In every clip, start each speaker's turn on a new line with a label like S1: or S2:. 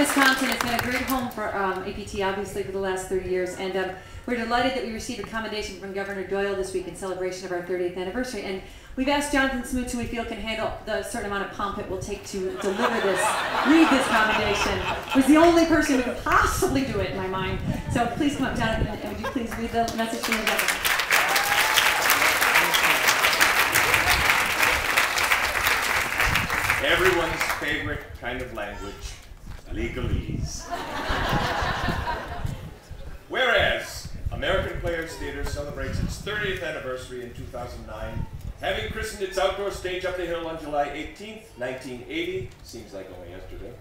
S1: Wisconsin. It's been a great home for APT, obviously, for the last 30 years. And we're delighted that we received a commendation from Governor Doyle this week in celebration of our 30th anniversary. And we've asked Jonathan Smoots, who we feel can handle the certain amount of pomp it will take to deliver this, read this commendation. Who's the only person who could possibly do it in my mind. So please come up, Jonathan, and would you please read the message from the governor?
S2: Everyone's favorite kind of language, legalese. Whereas American Players Theatre celebrates its 30th anniversary in 2009, having christened its outdoor stage up the hill on July 18th, 1980, seems like only yesterday,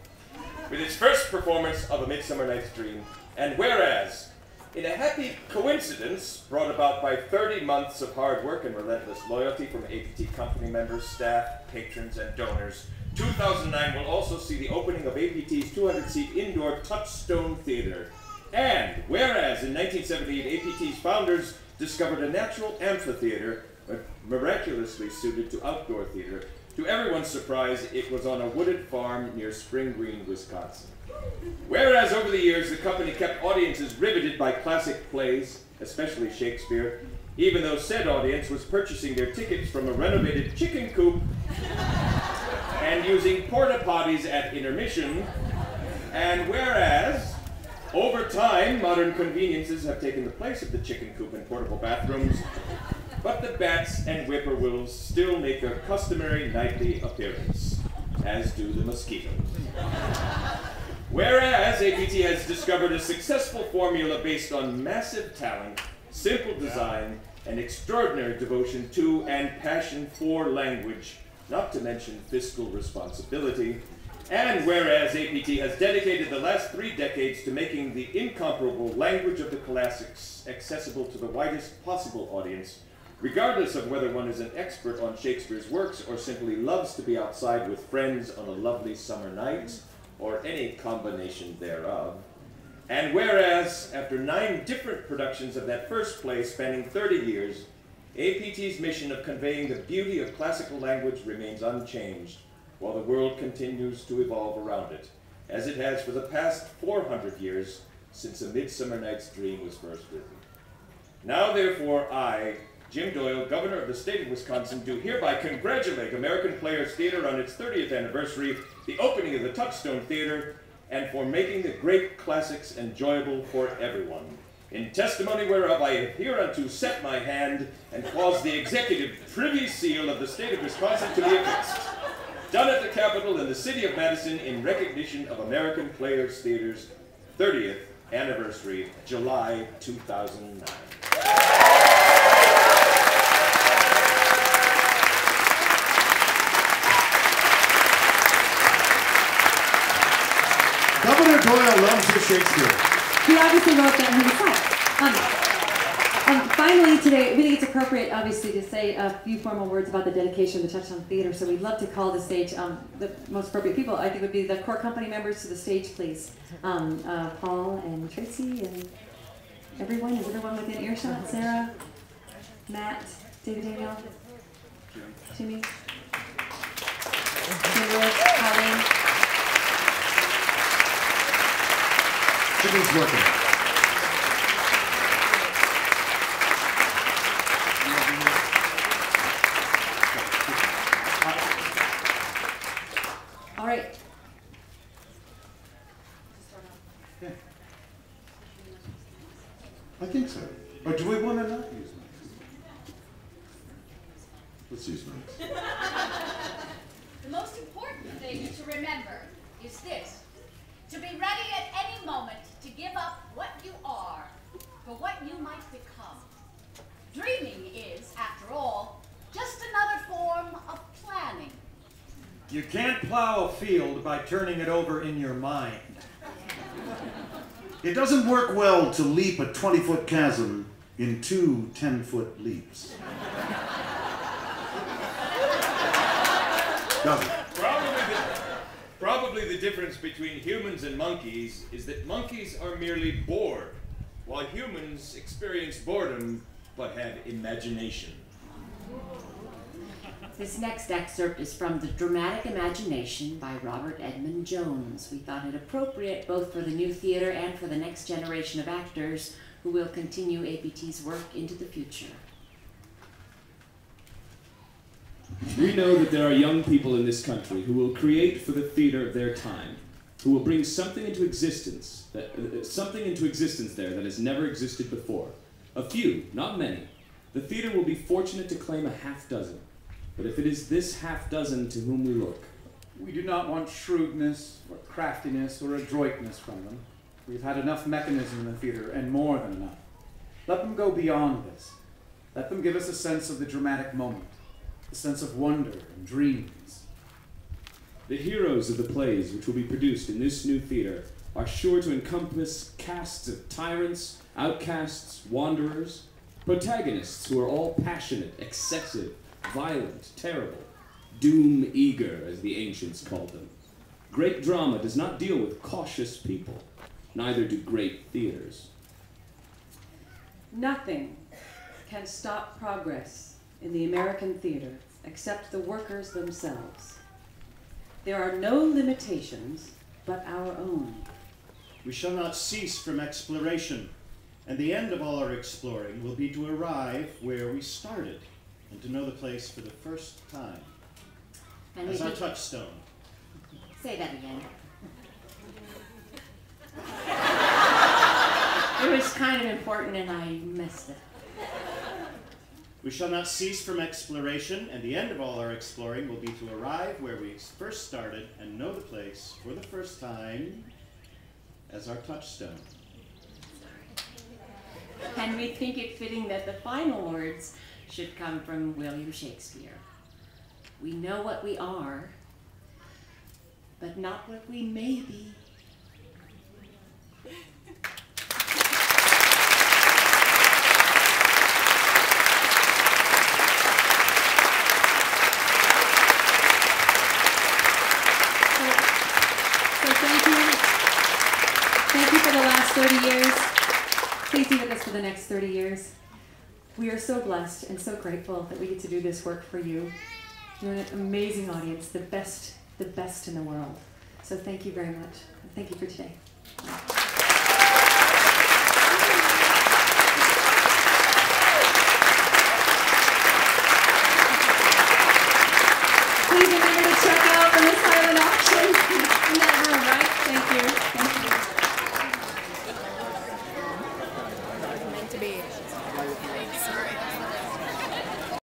S2: with its first performance of A Midsummer Night's Dream, and whereas, in a happy coincidence brought about by 30 months of hard work and relentless loyalty from APT company members, staff, patrons, and donors, 2009 will also see the opening of APT's 200-seat indoor Touchstone Theater. And whereas in 1978 APT's founders discovered a natural amphitheater miraculously suited to outdoor theater, to everyone's surprise, it was on a wooded farm near Spring Green, Wisconsin. Whereas over the years, the company kept audiences riveted by classic plays, especially Shakespeare, even though said audience was purchasing their tickets from a renovated chicken coop and using porta potties at intermission. And whereas, over time, modern conveniences have taken the place of the chicken coop and portable bathrooms, but the bats and whippoorwills still make their customary nightly appearance, as do the mosquitoes. Whereas APT has discovered a successful formula based on massive talent, simple design, and extraordinary devotion to and passion for language, not to mention fiscal responsibility, and whereas APT has dedicated the last 3 decades to making the incomparable language of the classics accessible to the widest possible audience, regardless of whether one is an expert on Shakespeare's works or simply loves to be outside with friends on a lovely summer night, or any combination thereof. And whereas, after 9 different productions of that first play spanning 30 years, APT's mission of conveying the beauty of classical language remains unchanged, while the world continues to evolve around it, as it has for the past 400 years since A Midsummer Night's Dream was first written. Now, therefore, I, Jim Doyle, Governor of the state of Wisconsin, do hereby congratulate American Players Theatre on its 30th anniversary, the opening of the Touchstone Theatre, and for making the great classics enjoyable for everyone. In testimony whereof I have hereunto set my hand and caused the executive privy seal of the state of Wisconsin to be affixed. Done at the Capitol in the city of Madison in recognition of American Players Theatre's 30th anniversary, July 2009.
S3: Governor Doyle loves his Shakespeare.
S1: He obviously wrote that himself. And finally today, we think it's appropriate, obviously, to say a few formal words about the dedication of the Touchstone Theater. So we'd love to call the stage, the most appropriate people, I think, would be the core company members to the stage, please. Paul and Tracy and everyone. Is everyone within earshot? Sarah, Matt, David Daniel, Jimmy, Kendra, Colleen.
S3: Jimmy's working.
S1: All right.
S3: Yeah. I think so. Or do we want to not use mics? Let's use mics.
S4: The most important thing to remember is this: to be ready at any moment to give up what you are for what you might become. Dreaming is, after all, just another form of planning.
S5: You can't plow a field by turning it over in your mind.
S3: It doesn't work well to leap a 20-foot chasm in 2 10-foot leaps. Does it?
S2: Probably the difference between humans and monkeys is that monkeys are merely bored, while humans experience boredom but have imagination.
S6: This next excerpt is from The Dramatic Imagination by Robert Edmund Jones. We thought it appropriate both for the new theater and for the next generation of actors who will continue APT's work into the future.
S7: We know that there are young people in this country who will create for the theater of their time, who will bring something into existence, there that has never existed before. A few, not many. The theater will be fortunate to claim a half dozen. But if it is this half dozen to whom we look,
S8: we do not want shrewdness or craftiness or adroitness from them. We've had enough mechanism in the theater, and more than enough. Let them go beyond this. Let them give us a sense of the dramatic moment, a sense of wonder and dreams.
S7: The heroes of the plays which will be produced in this new theater are sure to encompass casts of tyrants, outcasts, wanderers, protagonists who are all passionate, excessive, violent, terrible, doom-eager, as the ancients called them. Great drama does not deal with cautious people, neither do great theaters.
S1: Nothing can stop progress in the American theater except the workers themselves. There are no limitations but our own.
S9: We shall not cease from exploration, and the end of all our exploring will be to arrive where we started, and to know the place for the first time.
S6: And
S9: as our touchstone.
S6: Say that again. It was kind of important and I messed it.
S9: We shall not cease from exploration, and the end of all our exploring will be to arrive where we first started and know the place for the first time as our touchstone.
S6: And we think it fitting that the final words should come from William Shakespeare. We know what we are, but not what we may be.
S1: So thank you. Thank you for the last 30 years. Please be with us for the next 30 years. We are so blessed and so grateful that we get to do this work for you. You're an amazing audience, the best in the world. So thank you very much. Thank you for today.